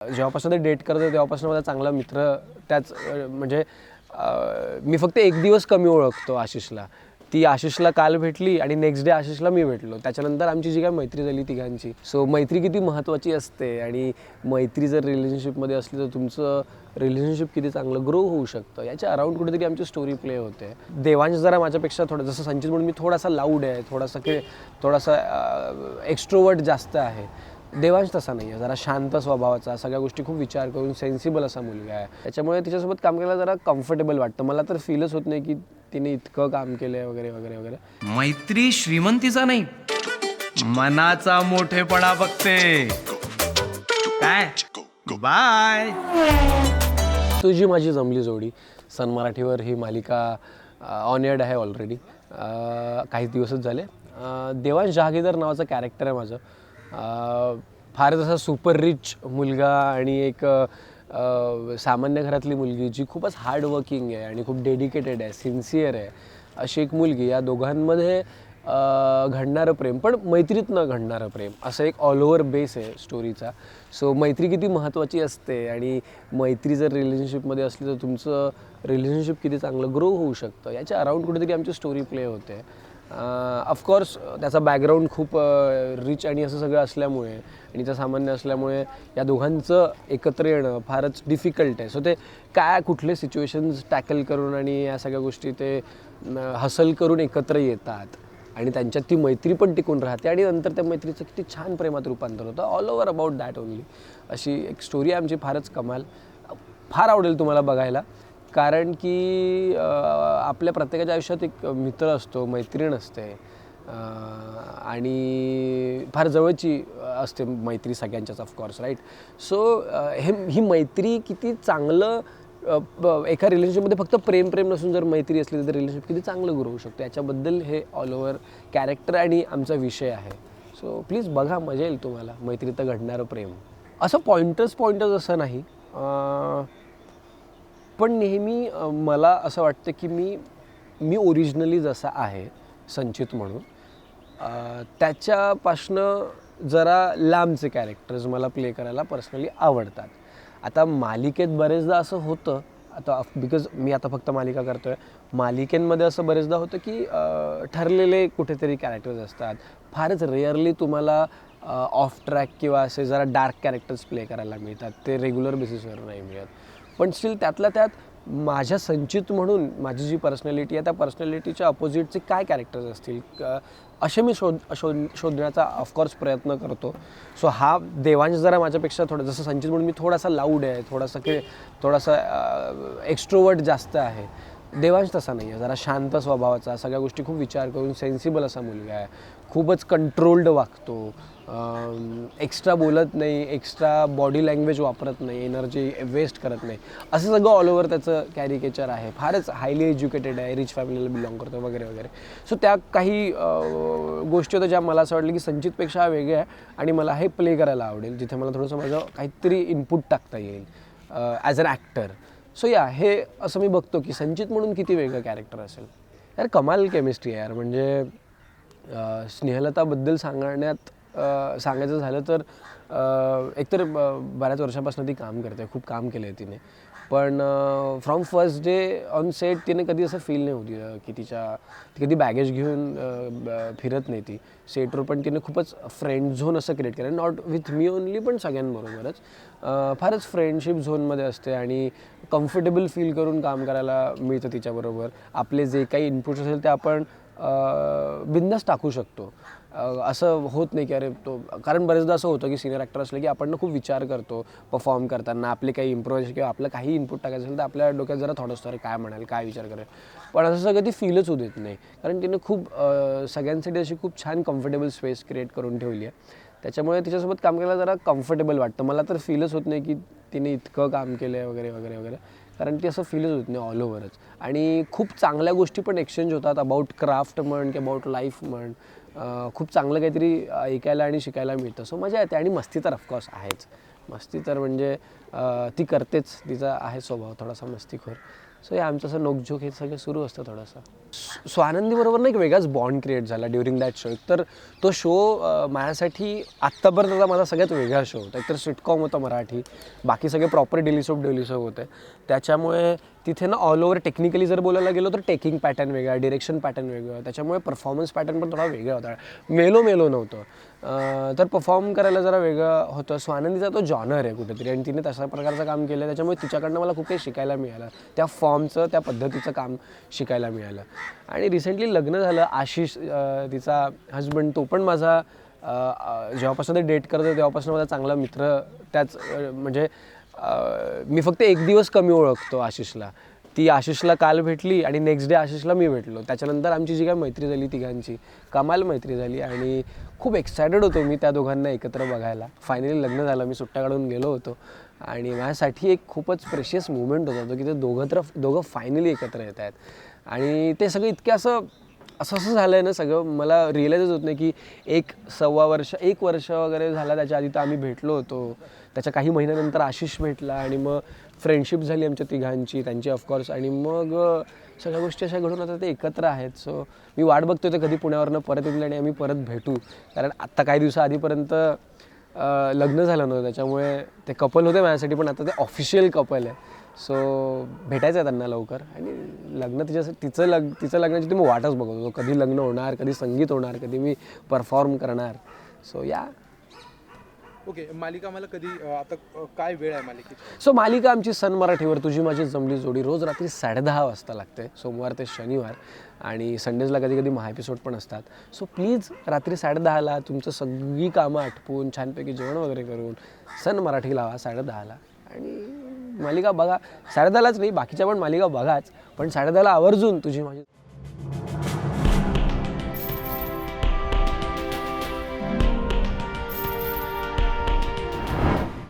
जेव्हापासून ते डेट करतो तेव्हापासून माझा चांगला मित्र त्याच म्हणजे मी फक्त एक दिवस कमी ओळखतो आशिषला. ती आशिषला काल भेटली आणि नेक्स्ट डे आशिषला मी भेटलो. त्याच्यानंतर आमची जी काय मैत्री झाली तिघांची. सो मैत्री किती महत्त्वाची असते आणि मैत्री जर रिलेशनशिपमध्ये असली तर तुमचं रिलेशनशिप किती चांगलं ग्रो होऊ शकतं याच्या अराउंड कुठेतरी आमची स्टोरी प्ले होते. देवांश जरा माझ्यापेक्षा थोडं, जसं संचित म्हणून मी थोडासा लाऊड आहे, थोडासा एक्स्ट्रोवर्ट जास्त आहे. देवांश तसा नाही आहे, जरा शांत स्वभावाचा, सगळ्या गोष्टी खूप विचार करून सेन्सिबल असा मुलगा आहे. त्याच्यामुळे तिच्यासोबत काम करायला जरा कम्फर्टेबल वाटतं. मला तर फीलच होत नाही की तिने इतकं काम केलं आहे वगैरे वगैरे वगैरे. मैत्री श्रीमंतीचा नाही, मनाचा मोठेपणा बघते. काय बाय. तुझी माझी जमली जोडी सन मराठीवर ही मालिका ऑन एअर्ड आहे ऑलरेडी. काही दिवसच झाले. देवांश जहागीरदार नावाचं कॅरेक्टर आहे माझं. फारच असा सुपर रिच मुलगा आणि एक सामान्य घरातली मुलगी जी खूपच हार्डवर्किंग आहे आणि खूप डेडिकेटेड आहे, सिन्सिअर आहे, अशी एक मुलगी. या दोघांमध्ये घडणारं प्रेम, पण मैत्रीतनं घडणारं प्रेम, असं एक ऑल ओव्हर बेस आहे स्टोरीचा. सो मैत्री किती महत्त्वाची असते आणि मैत्री जर रिलेशनशिपमध्ये असली तर तुमचं रिलेशनशिप किती चांगलं ग्रो होऊ शकतं याच्या अराउंड कुठेतरी आमची स्टोरी प्ले होते. ऑफकोर्स त्याचा बॅकग्राऊंड खूप रिच आणि असं सगळं असल्यामुळे आणि त्या सामान्य असल्यामुळे या दोघांचं एकत्र येणं फारच डिफिकल्ट आहे. सो ते काय कुठले सिच्युएशन्स टॅकल करून आणि या सगळ्या गोष्टी ते हसल करून एकत्र येतात आणि त्यांच्यात ती मैत्री पण टिकून राहते आणि नंतर त्या मैत्रीचं किती छान प्रेमात रूपांतर होतं. All over about that only. अशी एक स्टोरी आहे आमची, फारच कमाल. फार आवडेल तुम्हाला बघायला, कारण की आपल्या प्रत्येकाच्या आयुष्यात एक मित्र असतो, मैत्रीण असते आणि फार जवळची असते मैत्री सगळ्यांच्याच ऑफकोर्स, राईट. सो ही मैत्री किती चांगलं एका रिलेशनशिपमध्ये फक्त प्रेम नसून जर मैत्री असली तर रिलेशनशिप किती चांगलं ग्रो होऊ शकतं याच्याबद्दल हे ऑल ओव्हर कॅरेक्टर आणि आमचा विषय आहे. सो प्लीज बघा, मजा येईल तुम्हाला. मैत्रीत घडणारं प्रेम असं पॉइंटर्स असं नाही, पण नेहमी मला असं वाटतं की मी ओरिजिनली जसा आहे संचित म्हणून, त्याच्यापासनं जरा लांबचे कॅरेक्टर्स मला प्ले करायला पर्सनली आवडतात. आता मालिकेत बरेचदा असं होतं, आता बिकॉज मी आता फक्त मालिका करतो आहे, मालिकेंमध्ये असं बरेचदा होतं की ठरलेले कुठेतरी कॅरेक्टर्स असतात. फारच रेअरली तुम्हाला ऑफ ट्रॅक किंवा असे जरा डार्क कॅरेक्टर्स प्ले करायला मिळतात. ते रेग्युलर बेसिसवर नाही मिळत. पण स्टील त्यातल्या त्यात माझ्या संचित म्हणून माझी जी पर्सनॅलिटी आहे त्या पर्सनॅलिटीच्या अपोजिटचे काय कॅरेक्टर्स असतील असे मी शोधण्याचा ऑफकोर्स प्रयत्न करतो. सो हा देवांश जरा माझ्यापेक्षा थोडं, जसं संचित म्हणून मी थोडासा लाऊड आहे, थोडासा एक्स्ट्रोवर्ट जास्त आहे. देवांश तसा नाही आहे, जरा शांत स्वभावाचा, सगळ्या गोष्टी खूप विचार करून सेन्सिबल असा मुलगा आहे. खूपच कंट्रोल्ड वागतो, एक्स्ट्रा बोलत नाही, एक्स्ट्रा बॉडी लँग्वेज वापरत नाही, एनर्जी वेस्ट करत नाही, असं सगळं ऑल ओव्हर त्याचं कॅरिकेचर आहे. फारच हायली एज्युकेटेड आहे, रिच फॅमिलीला बिलॉंग करतो वगैरे वगैरे. सो त्या काही गोष्टी होत्या ज्या मला असं वाटलं की संचितपेक्षा वेगळ्या आहे आणि मला हे प्ले करायला आवडेल, जिथे मला थोडंसं माझं काहीतरी इनपुट टाकता येईल ॲज अन ॲक्टर. सो हे असं मी बघतो की संचित म्हणून किती वेगळं कॅरेक्टर असेल. यार कमाल केमिस्ट्री आहे यार. म्हणजे स्नेहलताबद्दल सांगायचं झालं तर एकतर बऱ्याच वर्षापासून ती काम करते, खूप काम केलं आहे तिने. पण from first day on set तिने कधी असं फील नाही होती की ती कधी बॅगेज घेऊन फिरत नाही ती सेटवर. पण तिने खूपच फ्रेंड झोन असं क्रिएट केलं, नॉट विथ मी ओनली पण सगळ्यांबरोबरच. फारच फ्रेंडशिप झोनमध्ये असते आणि कम्फर्टेबल फील करून काम करायला मिळतं तिच्याबरोबर. आपले जे काही इनपुट्स असेल ते आपण बिंदास टाकू शकतो. असं होत नाही की अरे तो, कारण बरेचदा असं होतं की सिनियर ॲक्टर असलं की आपण खूप विचार करतो परफॉर्म करताना. आपले काही इम्प्रोव्हायझेशन किंवा आपलं काही इनपुट टाकायचं असेल तर आपल्या डोक्यात जरा थॉट असतं, अरे काय म्हणाल, काय विचार करेल. पण असं सगळं ती फीलच होऊ देत नाही, कारण तिने खूप सगळ्यांसाठी अशी खूप छान कम्फर्टेबल स्पेस क्रिएट करून ठेवली आहे. त्याच्यामुळे तिच्यासोबत काम करायला जरा कम्फर्टेबल वाटतं. मला तर फीलच होत नाही की तिने इतकं काम केलं आहे वगैरे वगैरे वगैरे, कारण ती असं फीलच होत नाही ऑल ओव्हरच. आणि खूप चांगल्या गोष्टी पण एक्सचेंज होतात, अबाउट क्राफ्ट म्हण की अबाउट लाईफ म्हण. खूप चांगलं काहीतरी ऐकायला आणि शिकायला मिळतं. सो मजा येते. आणि मस्ती तर ऑफकोर्स आहेच. मस्ती तर म्हणजे ती करतेच, तिचा आहे स्वभाव थोडासा मस्तीखोर. सो हे आमचं असं नोकझोक हे सगळं सुरू असतं थोडंसं. स्वानंदीबरोबर ना एक वेगळाच बॉन्ड क्रिएट झाला ड्युरिंग दॅट शो. तर तो शो माझ्यासाठी आत्तापर्यंतचा माझा सगळ्यात वेगळा शो होता. एकतर सिटकॉम होता मराठी, बाकी सगळे प्रॉपर डेली सोप होते. त्याच्यामुळे तिथे ना ऑल ओव्हर टेक्निकली जर बोलायला गेलो तर टेकिंग पॅटर्न वेगळा, डिरेक्शन पॅटर्न वेगळं, त्याच्यामुळे परफॉर्मन्स पॅटर्न पण थोडा वेगळा होता. मेलो नव्हतं. तर परफॉर्म करायला जरा वेगळं होतं. स्वानंदीचा तो जॉनर आहे कुठेतरी आणि तिने तशा प्रकारचं काम केलं, त्याच्यामुळे तिच्याकडनं मला खूप काही शिकायला मिळालं. त्या फॉर्मचं, त्या पद्धतीचं काम शिकायला मिळालं. आणि रिसेंटली लग्न झालं. आशिष तिचा हजबंड, तो पण माझा जेव्हापासून ते डेट करतो तेव्हापासून माझा चांगला मित्र. त्याच म्हणजे मी फक्त एक दिवस कमी ओळखतो आशिषला. ती आशिषला काल भेटली आणि नेक्स्ट डे आशिषला मी भेटलो. त्याच्यानंतर आमची जी काय मैत्री झाली तिघांची, कमाल मैत्री झाली आणि खूप एक्सायटेड होतो मी त्या दोघांना एकत्र बघायला. फायनली लग्न झालं, मी सुट्ट्या काढून गेलो होतो आणि माझ्यासाठी एक खूपच प्रेशियस मुवमेंट होता तो की ते दोघं फायनली एकत्र येत आहेत. आणि ते सगळं इतकं असं झालं आहे ना सगळं, मला रिअलाईजच होत नाही की एक वर्ष वगैरे झाला त्याच्या आधी तर आम्ही भेटलो होतो. त्याच्या काही महिन्यानंतर आशिष भेटला आणि मग फ्रेंडशिप झाली आमच्या तिघांची, त्यांची ऑफकोर्स. आणि मग सगळ्या गोष्टी अशा घडून आता ते एकत्र आहेत. सो मी वाट बघतोय ते कधी पुण्यावरनं परत येतील आणि आम्ही परत भेटू. कारण आत्ता काही दिवसाआधीपर्यंत लग्न झालं नव्हतं, त्याच्यामुळे ते कपल होते माझ्यासाठी, पण आता ते ऑफिशियल कपल आहे. सो भेटायचं आहे त्यांना लवकर. आणि लग्न तिचं लग्नाची ती मी वाटच बघत होतो. कधी लग्न होणार, कधी संगीत होणार, कधी मी परफॉर्म करणार. सो या. ओके, मालिका मला कधी आता काय वेळ आहे मालिकेची? सो मालिका आमची सन मराठीवर तुझी माझी जमली जोडी रोज रात्री 10:30 वाजता लागते, सोमवार ते शनिवार. आणि संडेजला कधी कधी महा एपिसोड पण असतात. सो प्लीज रात्री 10:30ला तुमचं सगळी कामं आटपून छानपैकी जेवण वगैरे करून सन मराठी लावा 10:30ला आणि मालिका बघा. 10:30लाच नाही, बाकीच्या पण मालिका बघाच, पण 10:30ला आवर्जून तुझी माझी